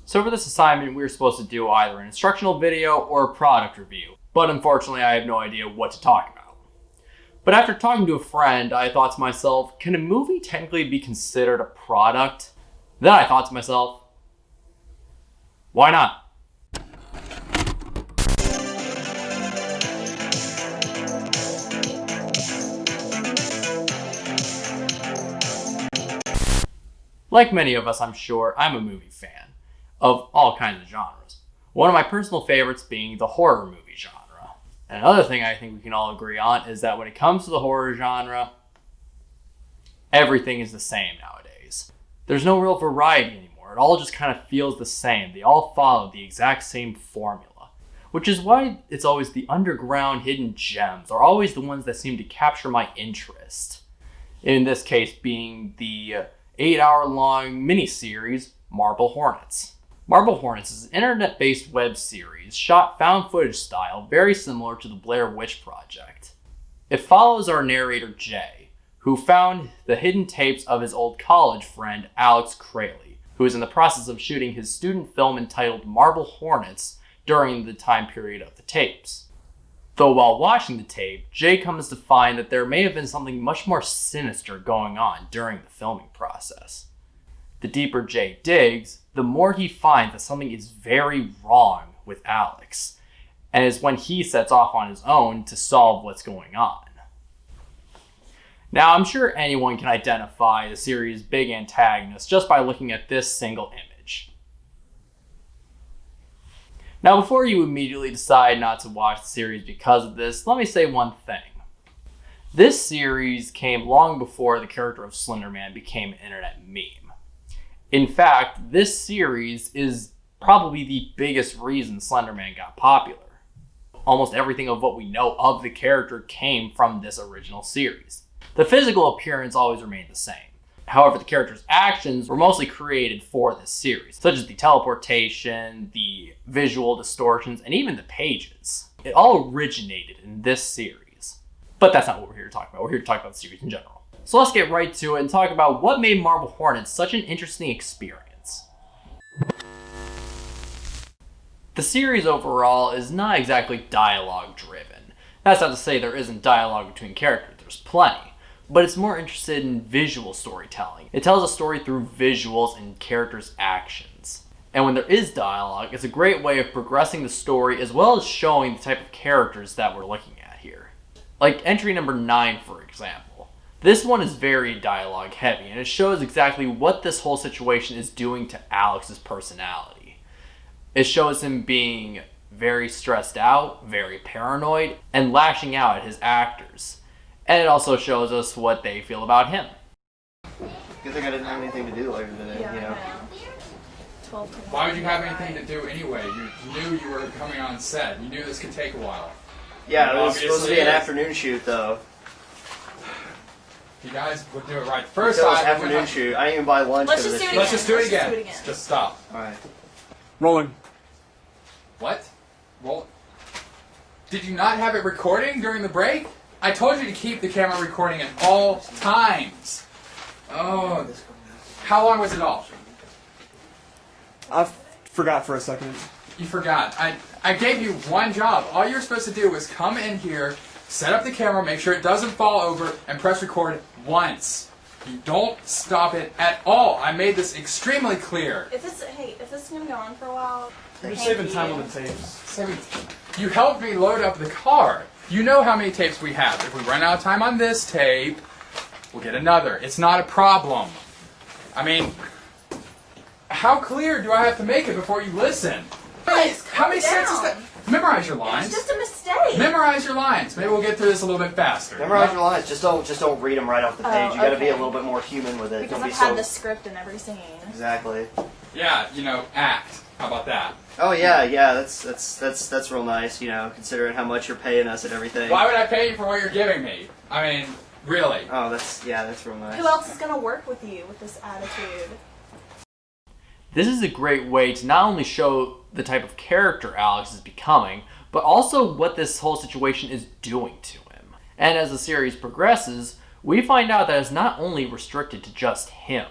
So for this assignment, we were supposed to do either an instructional video or a product review, but unfortunately I have no idea what to talk about. But after talking to a friend, I thought to myself, can a movie technically be considered a product? Then I thought to myself, why not? Like many of us, I'm sure, I'm a movie fan of all kinds of genres. One of my personal favorites being the horror movie genre. And another thing I think we can all agree on is that when it comes to the horror genre, everything is the same nowadays. There's no real variety anymore. It all just kind of feels the same. They all follow the exact same formula. Which is why it's always the underground hidden gems are always the ones that seem to capture my interest. In this case being the 8-hour-long miniseries, Marble Hornets. Marble Hornets is an internet-based web series shot found footage style, very similar to the Blair Witch Project. It follows our narrator Jay, who found the hidden tapes of his old college friend Alex Crayley, who is in the process of shooting his student film entitled Marble Hornets during the time period of the tapes. Though while watching the tape, Jay comes to find that there may have been something much more sinister going on during the filming process. The deeper Jay digs, the more he finds that something is very wrong with Alex, and is when he sets off on his own to solve what's going on. Now, I'm sure anyone can identify the series' big antagonist just by looking at this single image. Now, before you immediately decide not to watch the series because of this, let me say one thing. This series came long before the character of Slender Man became an internet meme. In fact, this series is probably the biggest reason Slender Man got popular. Almost everything of what we know of the character came from this original series. The physical appearance always remained the same. However, the character's actions were mostly created for this series, such as the teleportation, the visual distortions, and even the pages. It all originated in this series. But that's not what we're here to talk about. We're here to talk about the series in general. So let's get right to it and talk about what made Marble Hornets such an interesting experience. The series overall is not exactly dialogue driven. That's not to say there isn't dialogue between characters, there's plenty. But it's more interested in visual storytelling. It tells a story through visuals and characters' actions. And when there is dialogue, it's a great way of progressing the story as well as showing the type of characters that we're looking at here. Like entry number 9, for example. This one is very dialogue heavy, and it shows exactly what this whole situation is doing to Alex's personality. It shows him being very stressed out, very paranoid, and lashing out at his actors. And it also shows us what they feel about him. Good thing I didn't have anything to do later today, you know. Why would you have anything to do anyway? You knew you were coming on set. You knew this could take a while. Yeah, it was supposed to be an afternoon shoot, though. You guys would do it right first It was time. afternoon shoot. I didn't even buy lunch for this shoot. Let's just do it again. Just stop. Alright. Rolling. What? Roll. Did you not have it recording during the break? I told you to keep the camera recording at all times. Oh. How long was it all? I forgot for a second. You forgot. I gave you one job. All you're supposed to do was come in here, set up the camera, make sure it doesn't fall over, and press record once. You don't stop it at all. I made this extremely clear. If this is gonna go on for a while, You're saving time on the tapes. You helped me load up the car. You know how many tapes we have. If we run out of time on this tape, we'll get another. It's not a problem. I mean, how clear do I have to make it before you listen? How many sets is that? Memorize your lines. It's just a mistake. Memorize your lines. Maybe we'll get through this a little bit faster. Memorize your lines. Just don't read them right off the page. You gotta be a okay. little bit more human with it. Because Don't I've be had so... the script in every scene. Exactly. Yeah, act. How about that? Oh yeah, that's real nice, considering how much you're paying us and everything. Why would I pay you for what you're giving me? I mean, really. Oh, that's real nice. Who else is gonna work with you with this attitude? This is a great way to not only show the type of character Alex is becoming, but also what this whole situation is doing to him. And as the series progresses, we find out that it's not only restricted to just him.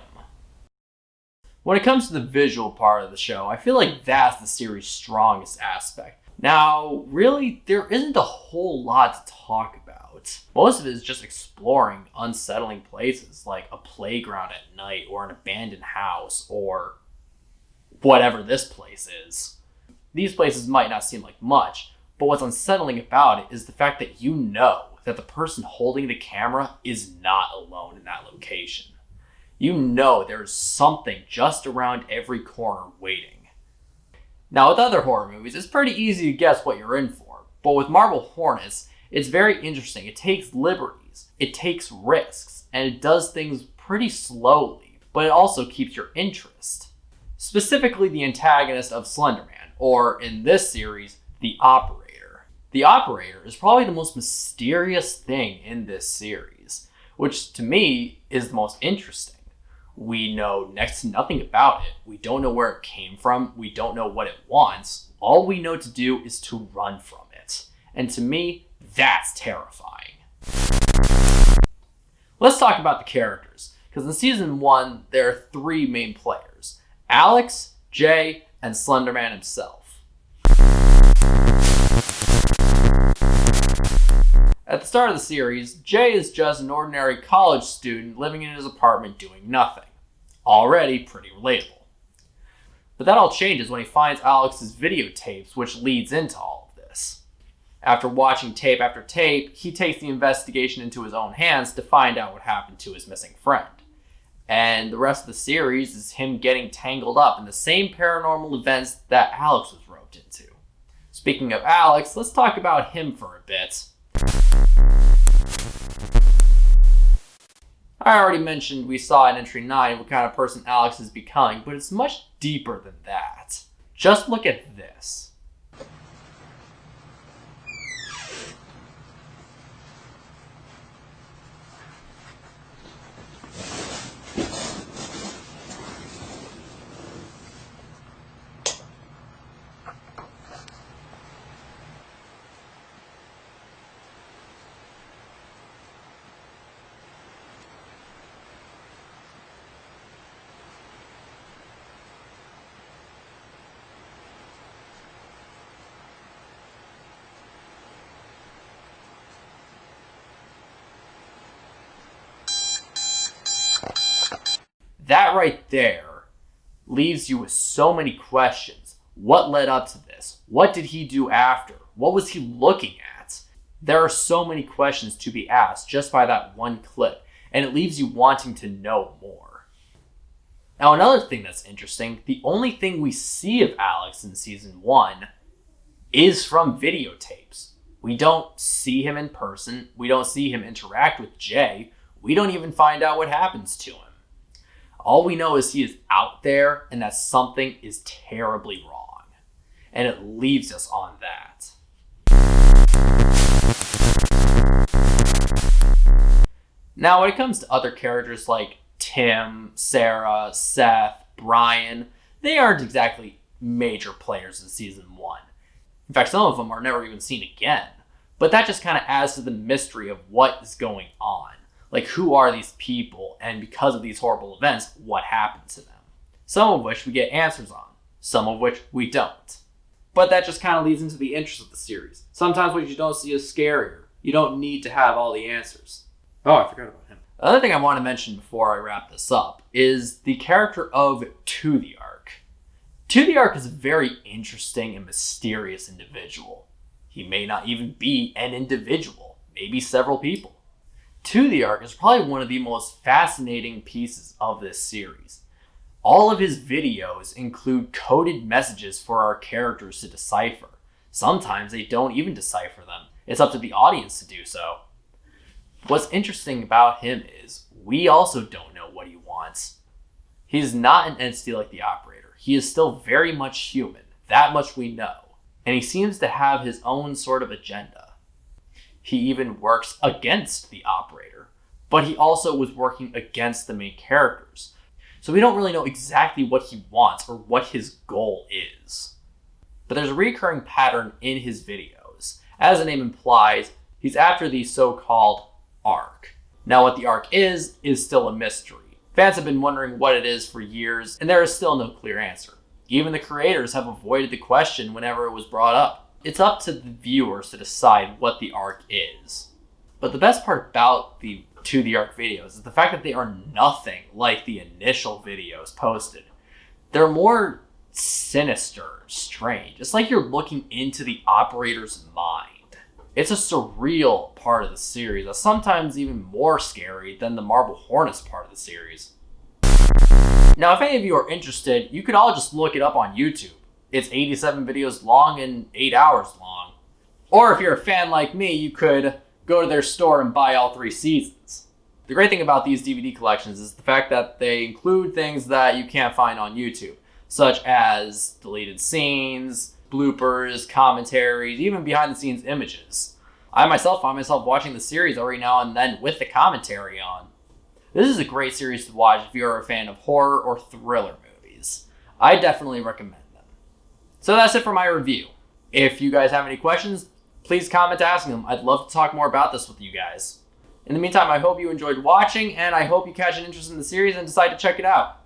When it comes to the visual part of the show, I feel like that's the series' strongest aspect. Now, really, there isn't a whole lot to talk about. Most of it is just exploring unsettling places like a playground at night or an abandoned house or whatever this place is. These places might not seem like much, but what's unsettling about it is the fact that you know that the person holding the camera is not alone in that location. You know there's something just around every corner waiting. Now with other horror movies, it's pretty easy to guess what you're in for, but with Marvel Hornets, it's very interesting. It takes liberties, it takes risks, and it does things pretty slowly, but it also keeps your interest. Specifically the antagonist of Slender Man, or in this series, the Operator. The Operator is probably the most mysterious thing in this series, which to me is the most interesting. We know next to nothing about it. We don't know where it came from. We don't know what it wants. All we know to do is to run from it. And to me, that's terrifying. Let's talk about the characters, because in season 1, there are 3 main players: Alex, Jay, and Slender Man himself. At the start of the series, Jay is just an ordinary college student living in his apartment doing nothing. Already pretty relatable. But that all changes when he finds Alex's videotapes, which leads into all of this. After watching tape after tape, he takes the investigation into his own hands to find out what happened to his missing friend. And the rest of the series is him getting tangled up in the same paranormal events that Alex was roped into. Speaking of Alex, let's talk about him for a bit. I already mentioned we saw in Entry 9 what kind of person Alex is becoming, but it's much deeper than that. Just look at this. That right there leaves you with so many questions. What led up to this? What did he do after? What was he looking at? There are so many questions to be asked just by that one clip, and it leaves you wanting to know more. Now, another thing that's interesting, the only thing we see of Alex in season 1 is from videotapes. We don't see him in person. We don't see him interact with Jay. We don't even find out what happens to him. All we know is he is out there and that something is terribly wrong. And it leaves us on that. Now, when it comes to other characters like Tim, Sarah, Seth, Brian, they aren't exactly major players in season 1. In fact, some of them are never even seen again. But that just kind of adds to the mystery of what is going on. Like, who are these people, and because of these horrible events, what happened to them? Some of which we get answers on, some of which we don't. But that just kind of leads into the interest of the series. Sometimes what you don't see is scarier. You don't need to have all the answers. Oh, I forgot about him. Another thing I want to mention before I wrap this up is the character of To the Ark. To the Ark is a very interesting and mysterious individual. He may not even be an individual, maybe several people. To the Ark is probably one of the most fascinating pieces of this series. All of his videos include coded messages for our characters to decipher. Sometimes they don't even decipher them. It's up to the audience to do so. What's interesting about him is we also don't know what he wants. He's not an entity like the Operator. He is still very much human. That much we know. And he seems to have his own sort of agenda. He even works against the Operator, but he also was working against the main characters. So we don't really know exactly what he wants or what his goal is. But there's a recurring pattern in his videos. As the name implies, he's after the so-called Ark. Now what the Ark is still a mystery. Fans have been wondering what it is for years, and there is still no clear answer. Even the creators have avoided the question whenever it was brought up. It's up to the viewers to decide what the arc is. But the best part about the To the Arc videos is the fact that they are nothing like the initial videos posted. They're more sinister, strange. It's like you're looking into the operator's mind. It's a surreal part of the series that's sometimes even more scary than the Marble Hornets part of the series. Now, if any of you are interested, you could all just look it up on YouTube. It's 87 videos long and 8 hours long. Or if you're a fan like me, you could go to their store and buy all 3 seasons. The great thing about these DVD collections is the fact that they include things that you can't find on YouTube, such as deleted scenes, bloopers, commentaries, even behind-the-scenes images. I myself find myself watching the series every now and then with the commentary on. This is a great series to watch if you're a fan of horror or thriller movies. I definitely recommend them. So that's it for my review. If you guys have any questions, please comment asking them. I'd love to talk more about this with you guys. In the meantime, I hope you enjoyed watching, and I hope you catch an interest in the series and decide to check it out.